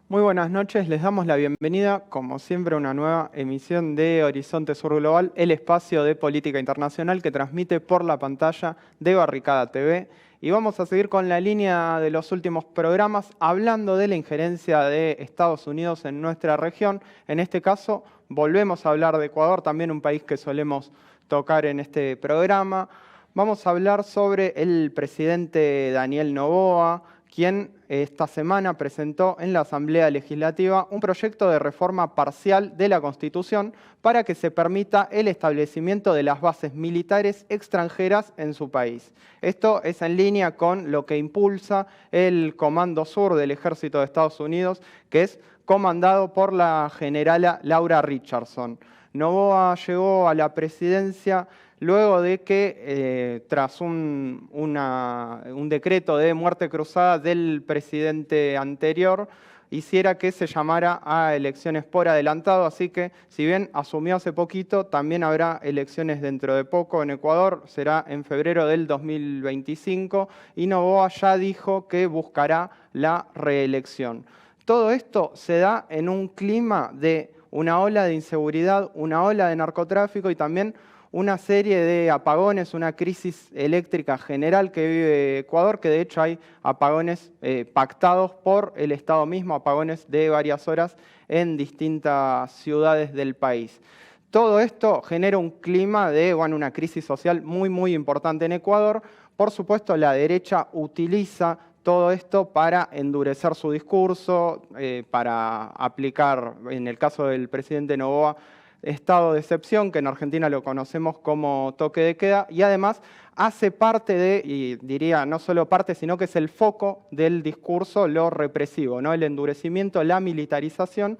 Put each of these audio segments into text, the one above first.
Muy buenas noches, les damos la bienvenida, como siempre, a una nueva emisión de Horizonte Sur Global, el espacio de política internacional que transmite por la pantalla de Barricada TV. Y vamos a seguir con la línea de los últimos programas, hablando de la injerencia de Estados Unidos en nuestra región. En este caso, volvemos a hablar de Ecuador, también un país que solemos tocar en este programa. Vamos a hablar sobre el presidente Daniel Noboa, quien esta semana presentó en la Asamblea Legislativa un proyecto de reforma parcial de la Constitución para que se permita el establecimiento de las bases militares extranjeras en su país. Esto es en línea con lo que impulsa el Comando Sur del Ejército de Estados Unidos, que es comandado por la generala Laura Richardson. Noboa llegó a la presidencia luego de que, tras un decreto de muerte cruzada del presidente anterior, hiciera que se llamara a elecciones por adelantado. Así que, si bien asumió hace poquito, también habrá elecciones dentro de poco en Ecuador, será en febrero del 2025, y Noboa ya dijo que buscará la reelección. Todo esto se da en un clima de una ola de inseguridad, una ola de narcotráfico y también una serie de apagones, una crisis eléctrica general que vive Ecuador, que de hecho hay apagones pactados por el Estado mismo, apagones de varias horas en distintas ciudades del país. Todo esto genera un clima de una crisis social muy importante en Ecuador. Por supuesto, la derecha utiliza todo esto para endurecer su discurso, para aplicar, en el caso del presidente Noboa, estado de excepción, que en Argentina lo conocemos como toque de queda, y además hace parte de, y diría no solo parte, sino que es el foco del discurso, lo represivo, ¿no? El endurecimiento, la militarización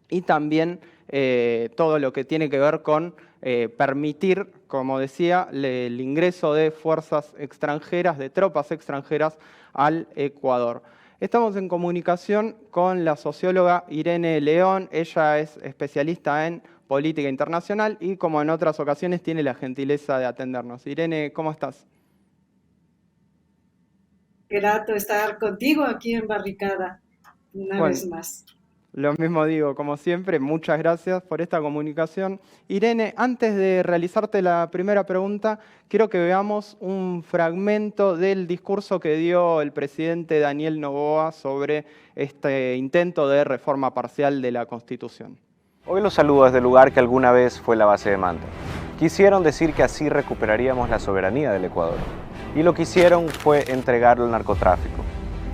y también todo lo que tiene que ver con permitir, como decía, el ingreso de fuerzas extranjeras, de tropas extranjeras al Ecuador. Estamos en comunicación con la socióloga Irene León. Ella es especialista en política internacional y, como en otras ocasiones, tiene la gentileza de atendernos. Irene, ¿cómo estás? Grato estar contigo aquí en Barricada, una Bueno, vez más. lo mismo digo, como siempre, muchas gracias por esta comunicación. Irene, antes de realizarte la primera pregunta, quiero que veamos un fragmento del discurso que dio el presidente Daniel Noboa sobre este intento de reforma parcial de la Constitución. Hoy los saludo desde el lugar que alguna vez fue la base de Manta. Quisieron decir que así recuperaríamos la soberanía del Ecuador. Y lo que hicieron fue entregarlo al narcotráfico.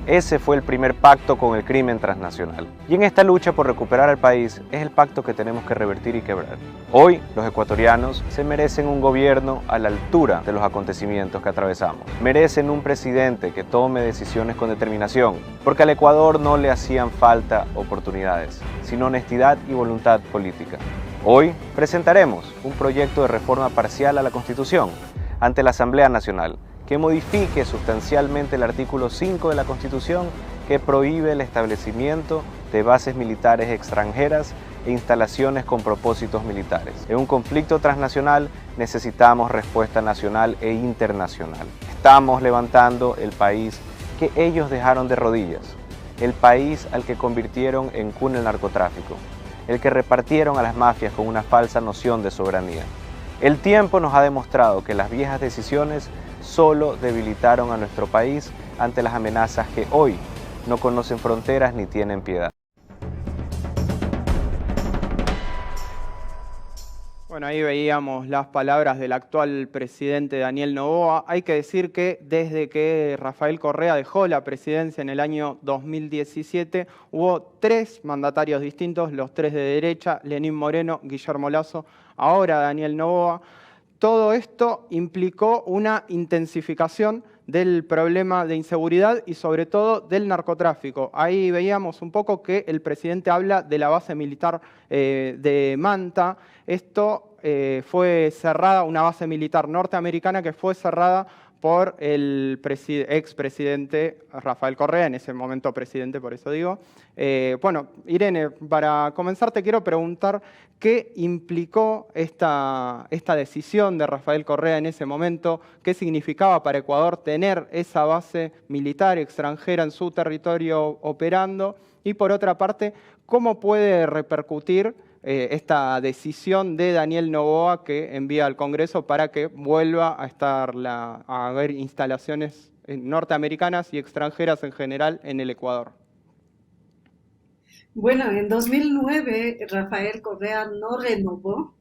Ese fue el primer pacto con el crimen transnacional. Y en esta lucha por recuperar el país es el pacto que tenemos que revertir y quebrar. Hoy los ecuatorianos se merecen un gobierno a la altura de los acontecimientos que atravesamos. Merecen un presidente que tome decisiones con determinación, porque al Ecuador no le hacían falta oportunidades, sino honestidad y voluntad política. Hoy presentaremos un proyecto de reforma parcial a la Constitución ante la Asamblea Nacional, que modifique sustancialmente el artículo 5 de la Constitución que prohíbe el establecimiento de bases militares extranjeras e instalaciones con propósitos militares. En un conflicto transnacional necesitamos respuesta nacional e internacional. Estamos levantando el país que ellos dejaron de rodillas, el país al que convirtieron en cuna del narcotráfico, el que repartieron a las mafias con una falsa noción de soberanía. El tiempo nos ha demostrado que las viejas decisiones solo debilitaron a nuestro país ante las amenazas que hoy no conocen fronteras ni tienen piedad. Bueno, ahí veíamos las palabras del actual presidente Daniel Noboa. Hay que decir que desde que Rafael Correa dejó la presidencia en el año 2017, hubo 3 mandatarios distintos, los 3 de derecha, Lenín Moreno, Guillermo Lasso, ahora Daniel Noboa. Todo esto implicó una intensificación del problema de inseguridad y sobre todo del narcotráfico. Ahí veíamos un poco que el presidente habla de la base militar de Manta. Esto fue cerrada, una base militar norteamericana que fue cerrada por el expresidente Rafael Correa, en ese momento presidente, por eso digo. Bueno, Irene, para comenzar te quiero preguntar qué implicó esta decisión de Rafael Correa en ese momento, qué significaba para Ecuador tener esa base militar extranjera en su territorio operando, y por otra parte, cómo puede repercutir esta decisión de Daniel Noboa que envía al Congreso para que vuelva a haber instalaciones norteamericanas y extranjeras en general en el Ecuador. Bueno, en 2009 Rafael Correa no renovó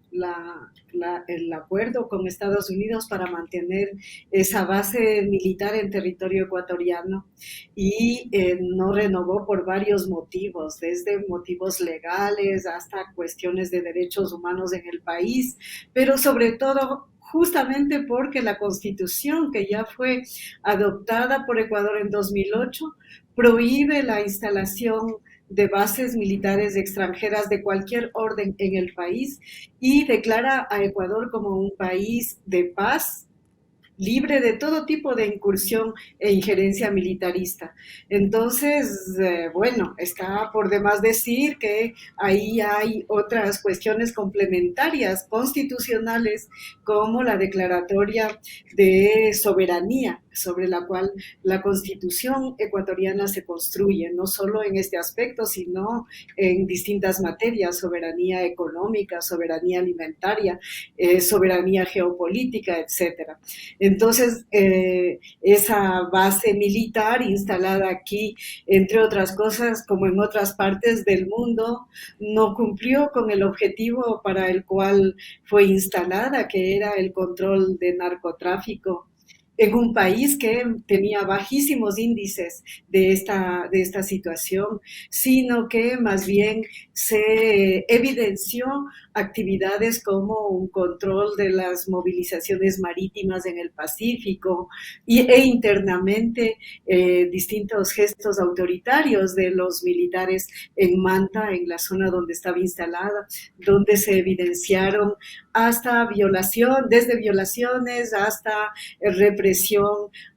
el acuerdo con Estados Unidos para mantener esa base militar en territorio ecuatoriano y no renovó por varios motivos, desde motivos legales hasta cuestiones de derechos humanos en el país, pero sobre todo justamente porque la Constitución que ya fue adoptada por Ecuador en 2008 prohíbe la instalación de bases militares extranjeras de cualquier orden en el país y declara a Ecuador como un país de paz, libre de todo tipo de incursión e injerencia militarista. Entonces, bueno, está por demás decir que ahí hay otras cuestiones complementarias constitucionales como la declaratoria de soberanía, sobre la cual la Constitución ecuatoriana se construye, no solo en este aspecto, sino en distintas materias: soberanía económica, soberanía alimentaria, soberanía geopolítica, etcétera. Entonces, esa base militar instalada aquí, entre otras cosas, como en otras partes del mundo, no cumplió con el objetivo para el cual fue instalada, que era el control de narcotráfico en un país que tenía bajísimos índices de esta situación, sino que más bien se evidenció actividades como un control de las movilizaciones marítimas en el Pacífico e internamente distintos gestos autoritarios de los militares en Manta, en la zona donde estaba instalada, donde se evidenciaron hasta desde violaciones hasta represión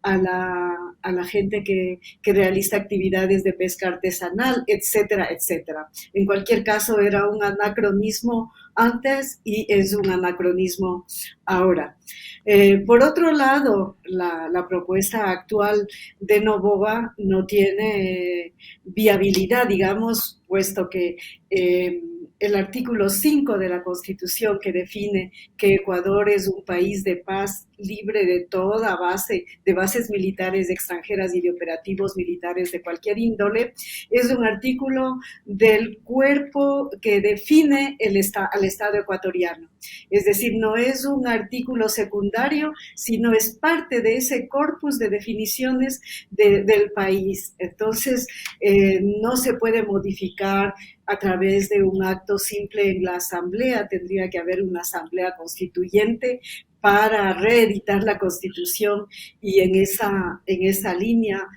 a la gente que realiza actividades de pesca artesanal, etcétera, etcétera. En cualquier caso, era un anacronismo antes y es un anacronismo ahora. Por otro lado, la propuesta actual de Noboa no tiene viabilidad, digamos, puesto que el artículo 5 de la Constitución, que define que Ecuador es un país de paz, libre de toda de bases militares extranjeras y de operativos militares de cualquier índole, es un artículo del cuerpo que define al Estado ecuatoriano. Es decir, no es un artículo secundario, sino es parte de ese corpus de definiciones del país. Entonces, no se puede modificar a través de un acto simple en la asamblea. Tendría que haber una asamblea constituyente para reeditar la Constitución, y en esa línea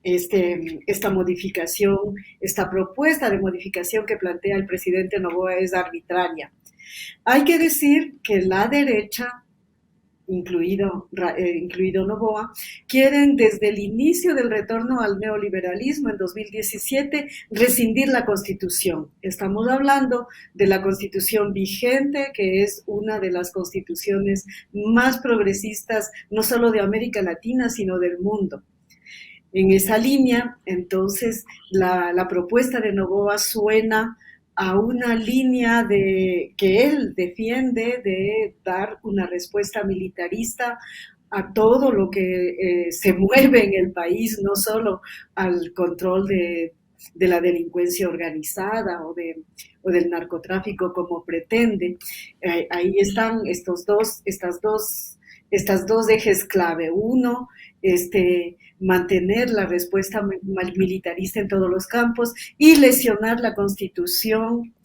esta modificación, esta propuesta de modificación que plantea el presidente Noboa es arbitraria. Hay que decir que la derecha, incluido Noboa, quieren desde el inicio del retorno al neoliberalismo en 2017 rescindir la Constitución. Estamos hablando de la Constitución vigente, que es una de las constituciones más progresistas, no solo de América Latina, sino del mundo. En esa línea, entonces, la propuesta de Noboa suena a una línea que él defiende de dar una respuesta militarista a todo lo que se mueve en el país, no solo al control de la delincuencia organizada o del narcotráfico como pretende. Ahí están estas dos ejes clave. Uno, mantener la respuesta militarista en todos los campos y lesionar la Constitución,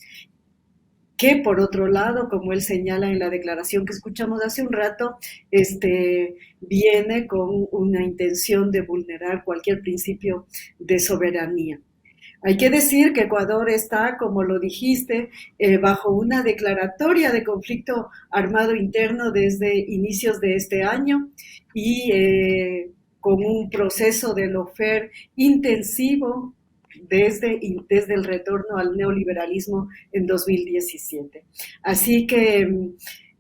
que por otro lado, como él señala en la declaración que escuchamos hace un rato, viene con una intención de vulnerar cualquier principio de soberanía. Hay que decir que Ecuador está, como lo dijiste, bajo una declaratoria de conflicto armado interno desde inicios de este año y con un proceso de lawfare intensivo desde el retorno al neoliberalismo en 2017. Así que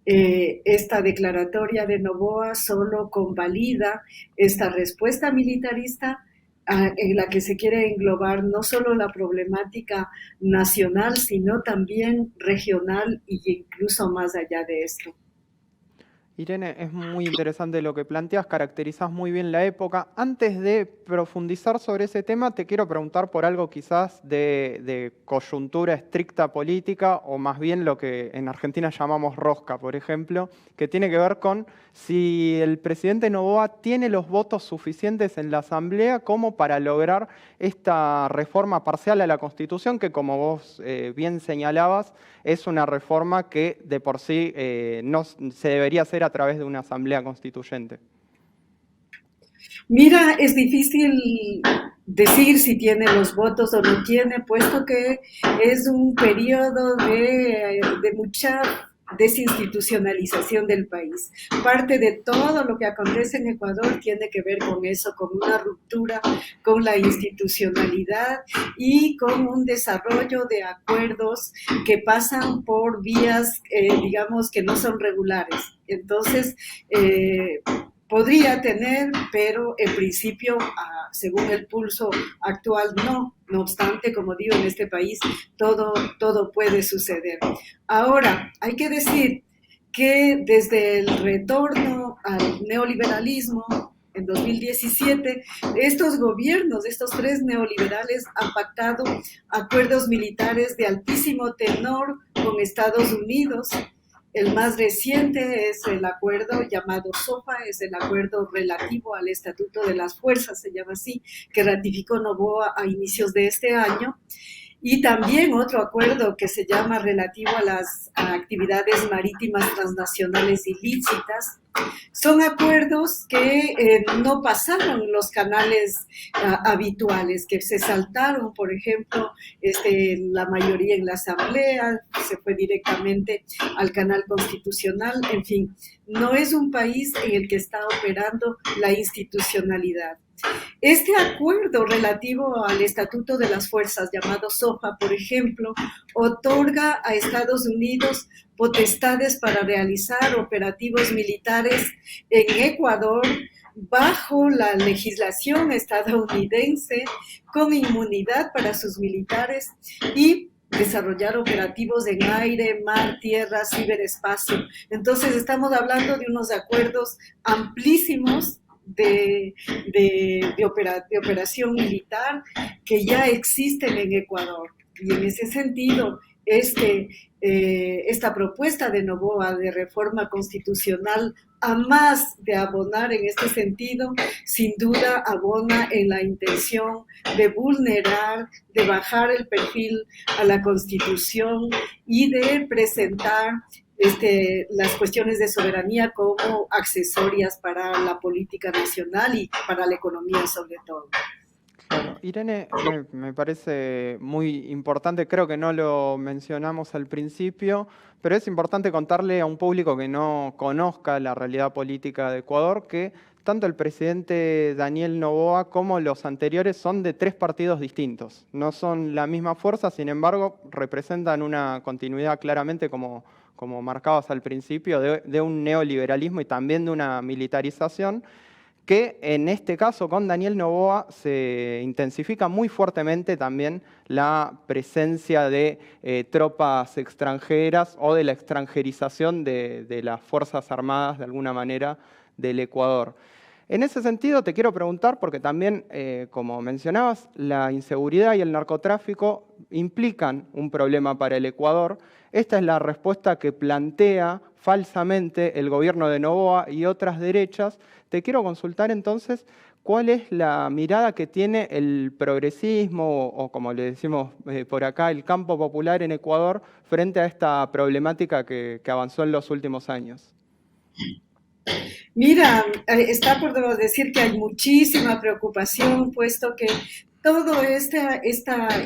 esta declaratoria de Noboa solo convalida esta respuesta militarista en la que se quiere englobar no solo la problemática nacional, sino también regional e incluso más allá de esto. Irene, es muy interesante lo que planteas, caracterizas muy bien la época. Antes de profundizar sobre ese tema, te quiero preguntar por algo quizás de coyuntura estricta política, o más bien lo que en Argentina llamamos rosca, por ejemplo, que tiene que ver con si el presidente Noboa tiene los votos suficientes en la Asamblea como para lograr esta reforma parcial a la Constitución, que como vos bien señalabas, es una reforma que de por sí no se debería hacer a través de una asamblea constituyente. Mira, es difícil decir si tiene los votos o no tiene, puesto que es un periodo de mucha desinstitucionalización del país. Parte de todo lo que acontece en Ecuador tiene que ver con eso, con una ruptura con la institucionalidad y con un desarrollo de acuerdos que pasan por vías, digamos, que no son regulares. Entonces, podría tener, pero en principio, según el pulso actual, no. No obstante, como digo, en este país todo puede suceder. Ahora, hay que decir que desde el retorno al neoliberalismo en 2017, estos gobiernos, estos tres neoliberales han pactado acuerdos militares de altísimo tenor con Estados Unidos. El más reciente es el acuerdo llamado SOFA, es el acuerdo relativo al Estatuto de las Fuerzas, se llama así, que ratificó Noboa a inicios de este año. Y también otro acuerdo que se llama relativo a las actividades marítimas transnacionales ilícitas. Son acuerdos que no pasaron los canales habituales, que se saltaron, por ejemplo, la mayoría en la Asamblea, se fue directamente al canal constitucional, en fin, no es un país en el que está operando la institucionalidad. Este acuerdo relativo al Estatuto de las Fuerzas, llamado SOFA, por ejemplo, otorga a Estados Unidos potestades para realizar operativos militares en Ecuador bajo la legislación estadounidense, con inmunidad para sus militares y desarrollar operativos en aire, mar, tierra, ciberespacio. Entonces estamos hablando de unos acuerdos amplísimos de operación militar que ya existen en Ecuador. Y en ese sentido, esta propuesta de Noboa de reforma constitucional, a más de abonar en este sentido, sin duda abona en la intención de vulnerar, de bajar el perfil a la Constitución y de presentar las cuestiones de soberanía como accesorias para la política nacional y para la economía sobre todo. Claro. Irene, me parece muy importante, creo que no lo mencionamos al principio, pero es importante contarle a un público que no conozca la realidad política de Ecuador que tanto el presidente Daniel Noboa como los anteriores son de tres partidos distintos. No son la misma fuerza, sin embargo, representan una continuidad claramente, como marcabas al principio, de un neoliberalismo y también de una militarización, que en este caso con Daniel Noboa se intensifica muy fuertemente también la presencia de tropas extranjeras o de la extranjerización de las Fuerzas Armadas, de alguna manera, del Ecuador. En ese sentido te quiero preguntar, porque también, como mencionabas, la inseguridad y el narcotráfico implican un problema para el Ecuador. Esta es la respuesta que plantea falsamente el gobierno de Noboa y otras derechas. Te quiero consultar entonces cuál es la mirada que tiene el progresismo, o como le decimos por acá, el campo popular en Ecuador, frente a esta problemática que avanzó en los últimos años. Mira, está por decir que hay muchísima preocupación, puesto que todo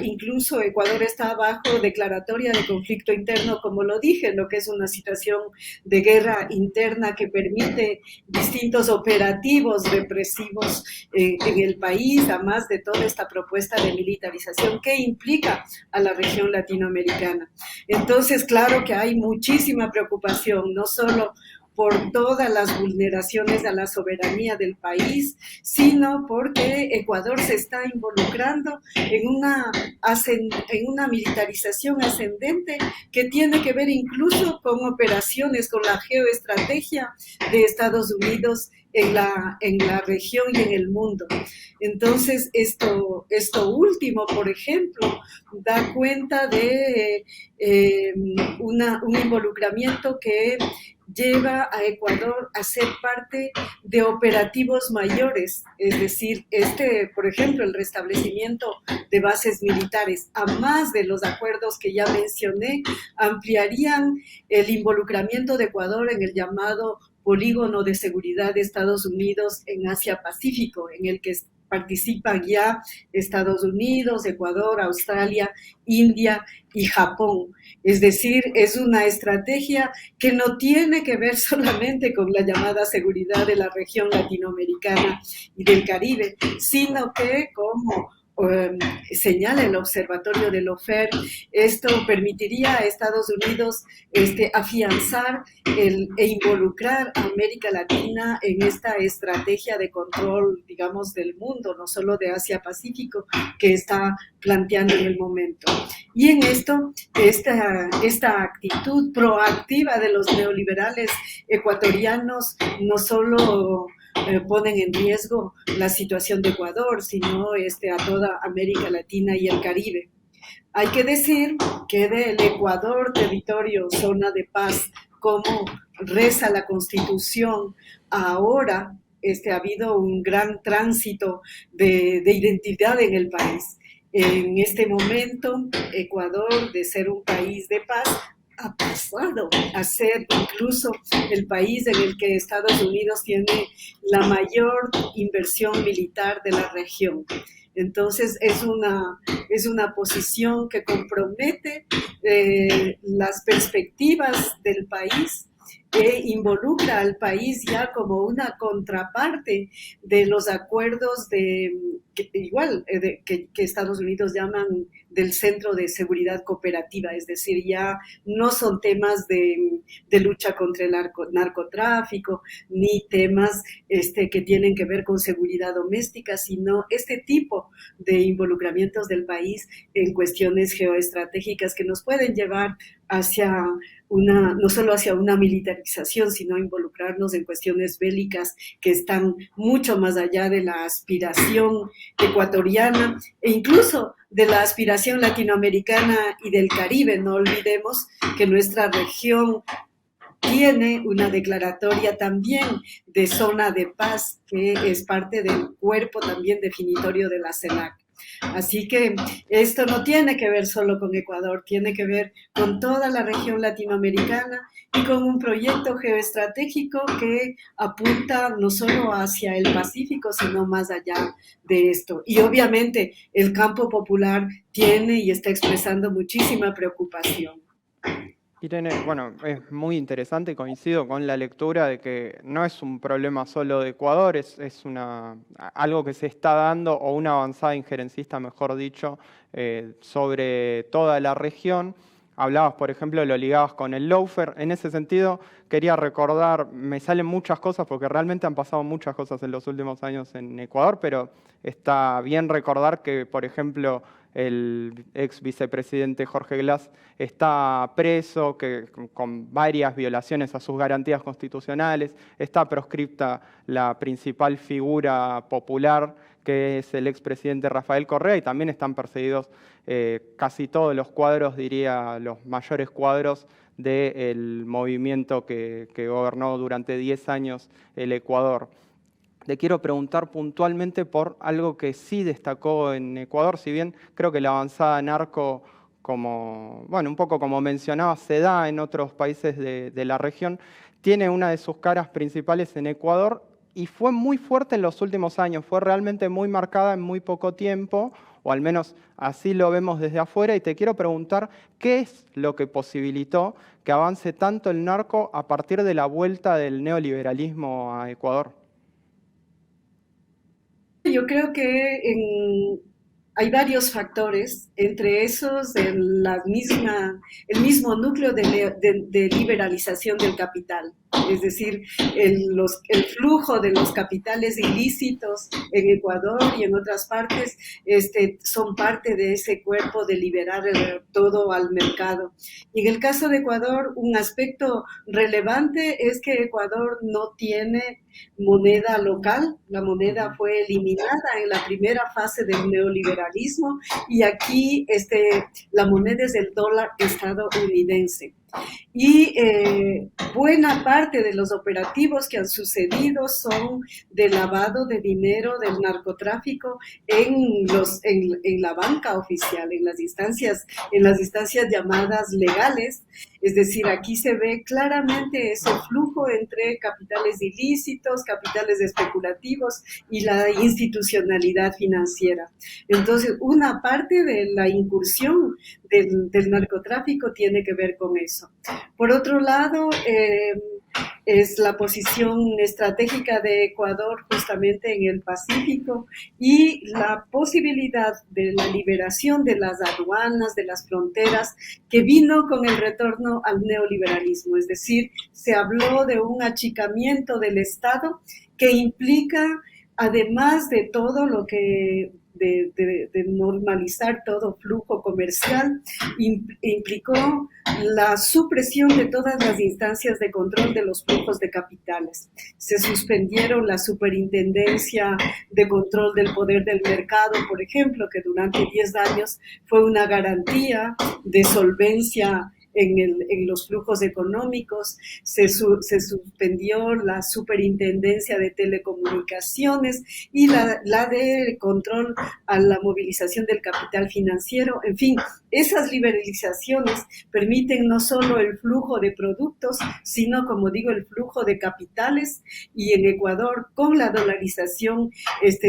incluso Ecuador está bajo declaratoria de conflicto interno, como lo dije, lo que es una situación de guerra interna que permite distintos operativos represivos en el país, además de toda esta propuesta de militarización que implica a la región latinoamericana. Entonces, claro que hay muchísima preocupación, no solo por todas las vulneraciones a la soberanía del país, sino porque Ecuador se está involucrando en una militarización ascendente que tiene que ver incluso con operaciones, con la geoestrategia de Estados Unidos en la región y en el mundo. Entonces, esto último, por ejemplo, da cuenta de un involucramiento que lleva a Ecuador a ser parte de operativos mayores, es decir, por ejemplo, el restablecimiento de bases militares, a más de los acuerdos que ya mencioné, ampliarían el involucramiento de Ecuador en el llamado polígono de seguridad de Estados Unidos en Asia-Pacífico, en el que participan ya Estados Unidos, Ecuador, Australia, India y Japón. Es decir, es una estrategia que no tiene que ver solamente con la llamada seguridad de la región latinoamericana y del Caribe, sino que, como señala el observatorio de Lofer, esto permitiría a Estados Unidos afianzar e involucrar a América Latina en esta estrategia de control, digamos, del mundo, no solo de Asia-Pacífico, que está planteando en el momento. Y en esto, esta actitud proactiva de los neoliberales ecuatorianos no solo ponen en riesgo la situación de Ecuador, sino a toda América Latina y el Caribe. Hay que decir que del Ecuador, territorio, zona de paz, como reza la Constitución, ahora ha habido un gran tránsito de identidad en el país. En este momento, Ecuador, de ser un país de paz, ha pasado a ser incluso el país en el que Estados Unidos tiene la mayor inversión militar de la región. Entonces, es una posición que compromete las perspectivas del país, que involucra al país ya como una contraparte de los acuerdos que Estados Unidos llaman del Centro de Seguridad Cooperativa, es decir, ya no son temas de lucha contra el narcotráfico, ni temas que tienen que ver con seguridad doméstica, sino este tipo de involucramientos del país en cuestiones geoestratégicas que nos pueden llevar hacia no solo hacia una militarización, sino involucrarnos en cuestiones bélicas que están mucho más allá de la aspiración ecuatoriana e incluso de la aspiración latinoamericana y del Caribe. No olvidemos que nuestra región tiene una declaratoria también de zona de paz que es parte del cuerpo también definitorio de la CELAC. Así que esto no tiene que ver solo con Ecuador, tiene que ver con toda la región latinoamericana y con un proyecto geoestratégico que apunta no solo hacia el Pacífico, sino más allá de esto. Y obviamente el campo popular tiene y está expresando muchísima preocupación. Irene, bueno, es muy interesante, coincido con la lectura de que no es un problema solo de Ecuador, es algo que se está dando, o una avanzada injerencista, mejor dicho, sobre toda la región. Hablabas, por ejemplo, lo ligabas con el lawfare. En ese sentido, quería recordar, me salen muchas cosas porque realmente han pasado muchas cosas en los últimos años en Ecuador, pero está bien recordar que, por ejemplo, el ex vicepresidente Jorge Glass está preso, con varias violaciones a sus garantías constitucionales. Está proscripta la principal figura popular, que es el expresidente Rafael Correa, y también están perseguidos casi todos los cuadros, diría los mayores cuadros del movimiento que gobernó durante 10 años el Ecuador. Le quiero preguntar puntualmente por algo que sí destacó en Ecuador, si bien creo que la avanzada narco, un poco como mencionaba, se da en otros países de la región, tiene una de sus caras principales en Ecuador y fue muy fuerte en los últimos años, fue realmente muy marcada en muy poco tiempo. o al menos así lo vemos desde afuera, y te quiero preguntar qué es lo que posibilitó que avance tanto el narco a partir de la vuelta del neoliberalismo a Ecuador. Yo creo que hay varios factores, entre esos el mismo núcleo de liberalización del capital, es decir, el flujo de los capitales ilícitos en Ecuador y en otras partes son parte de ese cuerpo de liberar todo al mercado. Y en el caso de Ecuador, un aspecto relevante es que Ecuador no tiene moneda local. La moneda fue eliminada en la primera fase del neoliberalismo y aquí la moneda es el dólar estadounidense. Y buena parte de los operativos que han sucedido son de lavado de dinero del narcotráfico en la banca oficial, en las instancias llamadas legales. Es decir, aquí se ve claramente ese flujo entre capitales ilícitos, capitales especulativos y la institucionalidad financiera. Entonces, una parte de la incursión del narcotráfico tiene que ver con eso. Por otro lado, es la posición estratégica de Ecuador justamente en el Pacífico y la posibilidad de la liberación de las aduanas, de las fronteras, que vino con el retorno al neoliberalismo. Es decir, se habló de un achicamiento del Estado que implica, además de todo lo que de normalizar todo flujo comercial, implicó la supresión de todas las instancias de control de los flujos de capitales. Se suspendieron la superintendencia de control del poder del mercado, por ejemplo, que durante 10 años fue una garantía de solvencia en los flujos económicos. Se suspendió la superintendencia de telecomunicaciones y la de control a la movilización del capital financiero. En fin, esas liberalizaciones permiten no solo el flujo de productos, sino, como digo, el flujo de capitales. Y en Ecuador, con la dolarización,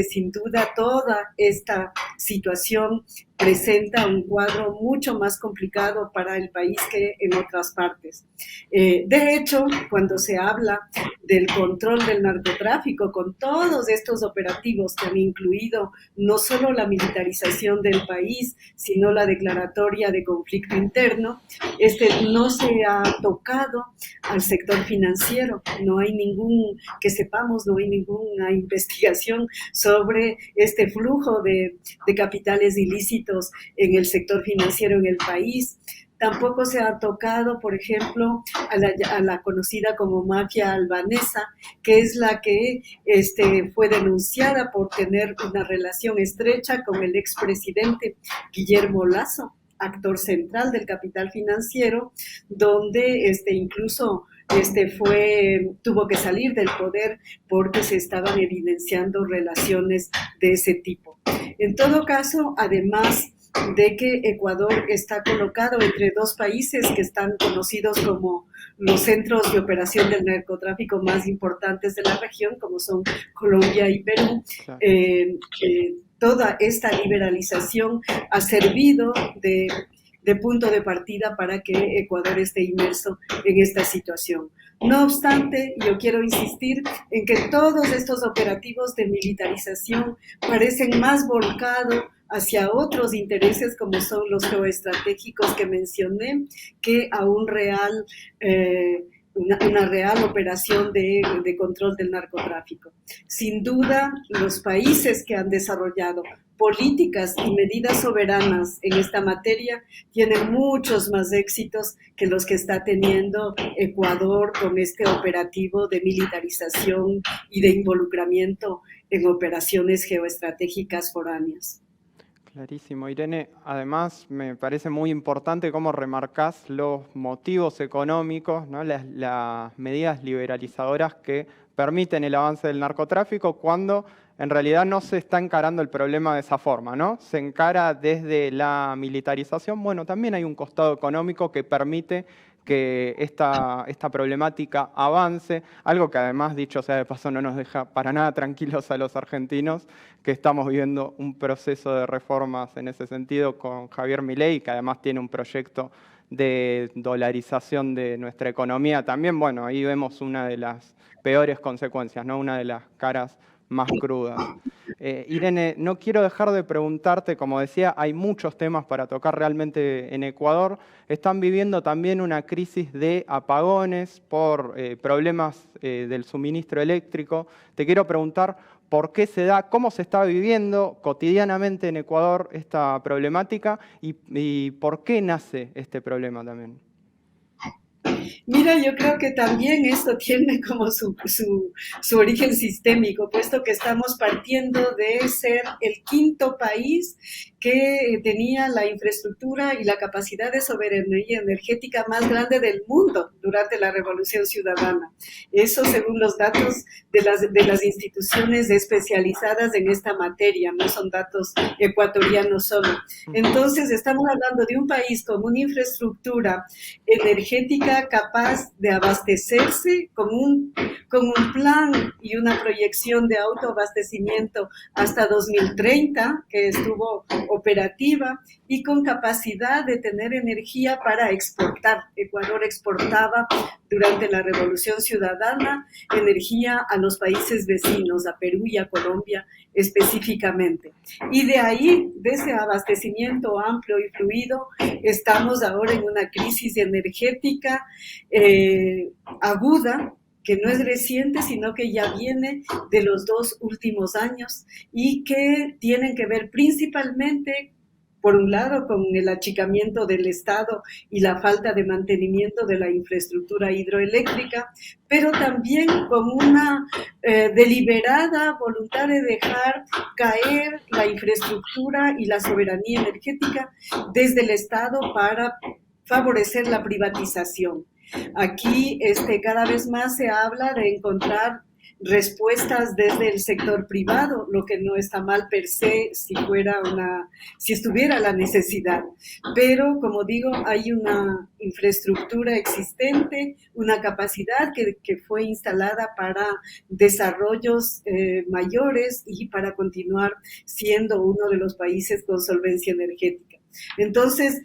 sin duda toda esta situación presenta un cuadro mucho más complicado para el país que en otras partes. De hecho, cuando se habla del control del narcotráfico, con todos estos operativos que han incluido no solo la militarización del país, sino la declaratoria de conflicto interno, no se ha tocado al sector financiero. No hay que sepamos, no hay ninguna investigación sobre este flujo de capitales ilícitos en el sector financiero en el país. Tampoco se ha tocado, por ejemplo, a la conocida como mafia albanesa, que es la que fue denunciada por tener una relación estrecha con el expresidente Guillermo Lasso, actor central del capital financiero, donde incluso tuvo que salir del poder porque se estaban evidenciando relaciones de ese tipo. En todo caso, además de que Ecuador está colocado entre dos países que están conocidos como los centros de operación del narcotráfico más importantes de la región, como son Colombia y Perú, claro. Toda esta liberalización ha servido de punto de partida para que Ecuador esté inmerso en esta situación. No obstante, yo quiero insistir en que todos estos operativos de militarización parecen más volcados hacia otros intereses como son los geoestratégicos que mencioné, que a una real operación de control del narcotráfico. Sin duda, los países que han desarrollado políticas y medidas soberanas en esta materia tienen muchos más éxitos que los que está teniendo Ecuador con este operativo de militarización y de involucramiento en operaciones geoestratégicas foráneas. Clarísimo. Irene, además me parece muy importante cómo remarcás los motivos económicos, ¿no? las medidas liberalizadoras que permiten el avance del narcotráfico cuando en realidad no se está encarando el problema de esa forma, ¿no? Se encara desde la militarización. Bueno, también hay un costado económico que permite que esta problemática avance, algo que además, dicho sea de paso, no nos deja para nada tranquilos a los argentinos, que estamos viviendo un proceso de reformas en ese sentido con Javier Milei, que además tiene un proyecto de dolarización de nuestra economía. También, bueno, ahí vemos una de las peores consecuencias, ¿no? Una de las caras más crudas. Irene, no quiero dejar de preguntarte, como decía, hay muchos temas para tocar realmente en Ecuador. Están viviendo también una crisis de apagones por problemas del suministro eléctrico. Te quiero preguntar por qué se da, cómo se está viviendo cotidianamente en Ecuador esta problemática y por qué nace este problema también. Mira, yo creo que también esto tiene como su origen sistémico, puesto que estamos partiendo de ser el quinto país que tenía la infraestructura y la capacidad de soberanía energética más grande del mundo durante la Revolución Ciudadana. Eso según los datos de las instituciones especializadas en esta materia, no son datos ecuatorianos solo. Entonces, estamos hablando de un país con una infraestructura energética capaz de abastecerse con un plan y una proyección de autoabastecimiento hasta 2030, que estuvo operativa, y con capacidad de tener energía para exportar. Ecuador exportaba durante la Revolución Ciudadana energía a los países vecinos, a Perú y a Colombia específicamente. Y de ahí, de ese abastecimiento amplio y fluido, estamos ahora en una crisis energética aguda, que no es reciente, sino que ya viene de los 2 últimos años y que tienen que ver principalmente, por un lado, con el achicamiento del Estado y la falta de mantenimiento de la infraestructura hidroeléctrica, pero también con una deliberada voluntad de dejar caer la infraestructura y la soberanía energética desde el Estado para favorecer la privatización. Aquí cada vez más se habla de encontrar respuestas desde el sector privado, lo que no está mal per se si estuviera la necesidad. Pero, como digo, hay una infraestructura existente, una capacidad que fue instalada para desarrollos mayores y para continuar siendo uno de los países con solvencia energética. Entonces,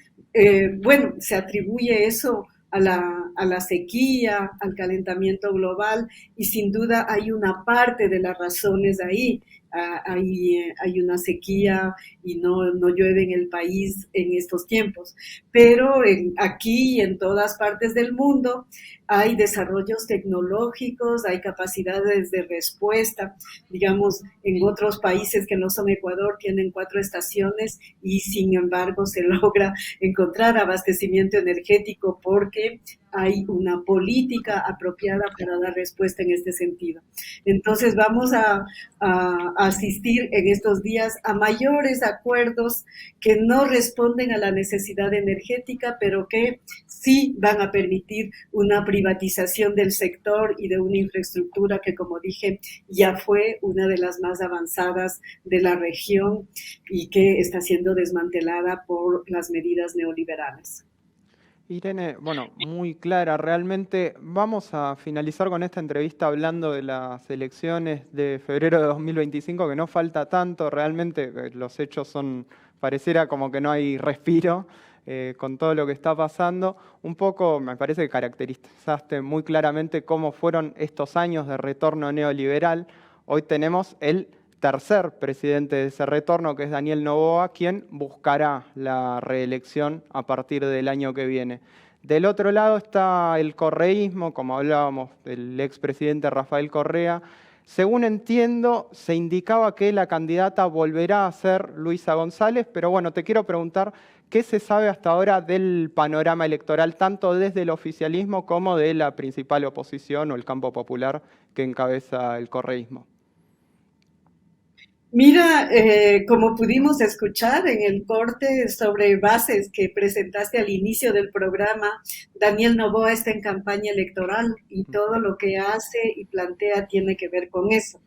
bueno, se atribuye eso a la sequía, al calentamiento global, y sin duda hay una parte de las razones ahí. Hay una sequía y no llueve en el país en estos tiempos. Pero aquí y en todas partes del mundo hay desarrollos tecnológicos, hay capacidades de respuesta. Digamos, en otros países que no son Ecuador tienen 4 estaciones y sin embargo se logra encontrar abastecimiento energético porque hay una política apropiada para dar respuesta en este sentido. Entonces vamos a asistir en estos días a mayores acuerdos que no responden a la necesidad energética, pero que sí van a permitir una privatización del sector y de una infraestructura que, como dije, ya fue una de las más avanzadas de la región y que está siendo desmantelada por las medidas neoliberales. Irene, bueno, muy clara, realmente. Vamos a finalizar con esta entrevista hablando de las elecciones de febrero de 2025, que no falta tanto, realmente los hechos son, pareciera como que no hay respiro con todo lo que está pasando. Un poco me parece que caracterizaste muy claramente cómo fueron estos años de retorno neoliberal. Hoy tenemos el tercer presidente de ese retorno, que es Daniel Noboa, quien buscará la reelección a partir del año que viene. Del otro lado está el correísmo, como hablábamos del expresidente Rafael Correa. Según entiendo, se indicaba que la candidata volverá a ser Luisa González, pero bueno, te quiero preguntar, ¿qué se sabe hasta ahora del panorama electoral, tanto desde el oficialismo como de la principal oposición o el campo popular que encabeza el correísmo? Mira, como pudimos escuchar en el corte sobre bases que presentaste al inicio del programa, Daniel Noboa está en campaña electoral y todo lo que hace y plantea tiene que ver con eso.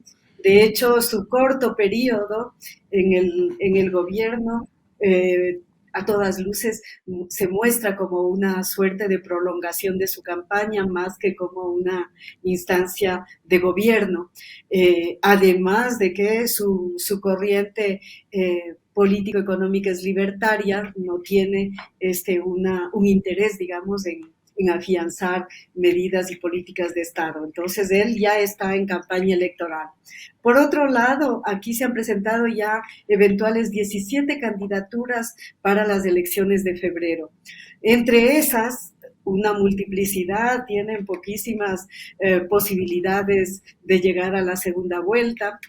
De hecho, su corto periodo en el gobierno a todas luces se muestra como una suerte de prolongación de su campaña más que como una instancia de gobierno. Además de que su corriente político-económica es libertaria, no tiene un interés, digamos, en afianzar medidas y políticas de Estado. Entonces, él ya está en campaña electoral. Por otro lado, aquí se han presentado ya eventuales 17 candidaturas para las elecciones de febrero. Entre esas, una multiplicidad, tienen poquísimas posibilidades de llegar a la segunda vuelta,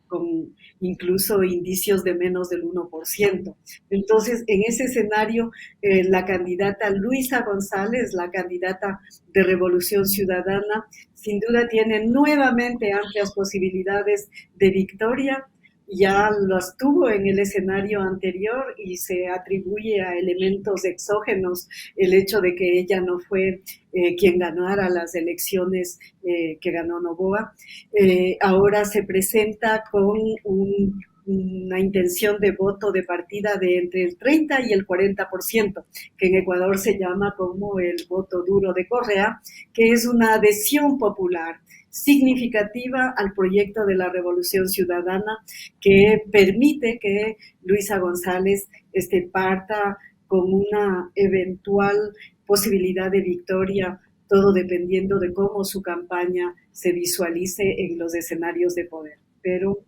con incluso indicios de menos del 1%. Entonces, en ese escenario, la candidata Luisa González, la candidata de Revolución Ciudadana, sin duda tiene nuevamente amplias posibilidades de victoria. Ya las tuvo en el escenario anterior y se atribuye a elementos exógenos el hecho de que ella no fue quien ganara las elecciones que ganó Noboa. Ahora se presenta con una intención de voto de partida de entre el 30 y el 40%, que en Ecuador se llama como el voto duro de Correa, que es una adhesión popular significativa al proyecto de la Revolución Ciudadana que permite que Luisa González parta con una eventual posibilidad de victoria, todo dependiendo de cómo su campaña se visualice en los escenarios de poder. Pero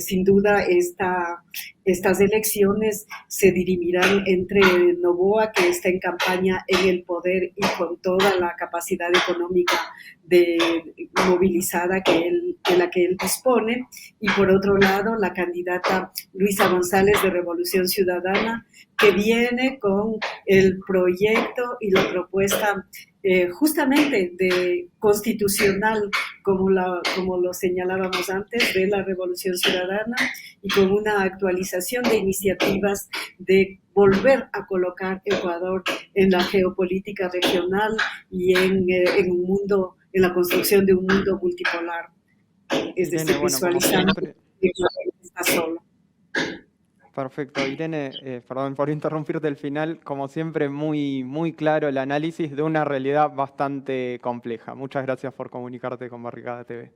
sin duda estas elecciones se dirimirán entre Noboa, que está en campaña en el poder y con toda la capacidad económica movilizada de la que él dispone, y por otro lado la candidata Luisa González de Revolución Ciudadana, que viene con el proyecto y la propuesta justamente de constitucional, como lo señalábamos antes, de la Revolución Ciudadana, y con una actualización de iniciativas de volver a colocar Ecuador en la geopolítica regional y en un mundo, en la construcción de un mundo multipolar. Es decir, visualizando que Ecuador está solo. Perfecto. Irene, perdón por interrumpirte al final, como siempre muy, muy claro el análisis de una realidad bastante compleja. Muchas gracias por comunicarte con Barricada TV.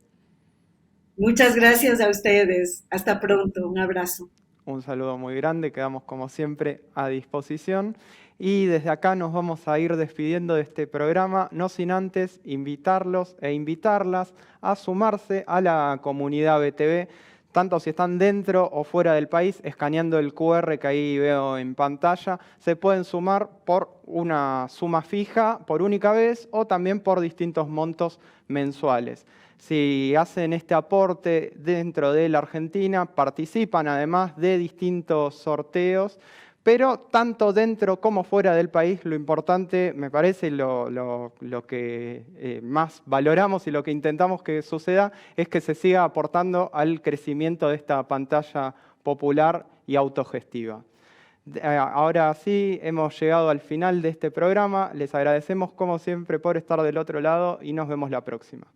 Muchas gracias a ustedes. Hasta pronto. Un abrazo. Un saludo muy grande, quedamos como siempre a disposición. Y desde acá nos vamos a ir despidiendo de este programa, no sin antes invitarlos e invitarlas a sumarse a la comunidad BTV, tanto si están dentro o fuera del país, escaneando el QR que ahí veo en pantalla, se pueden sumar por una suma fija por única vez o también por distintos montos mensuales. Si hacen este aporte dentro de la Argentina, participan además de distintos sorteos, pero tanto dentro como fuera del país, lo importante, me parece, lo que más valoramos y lo que intentamos que suceda es que se siga aportando al crecimiento de esta pantalla popular y autogestiva. Ahora sí, hemos llegado al final de este programa. Les agradecemos como siempre por estar del otro lado y nos vemos la próxima.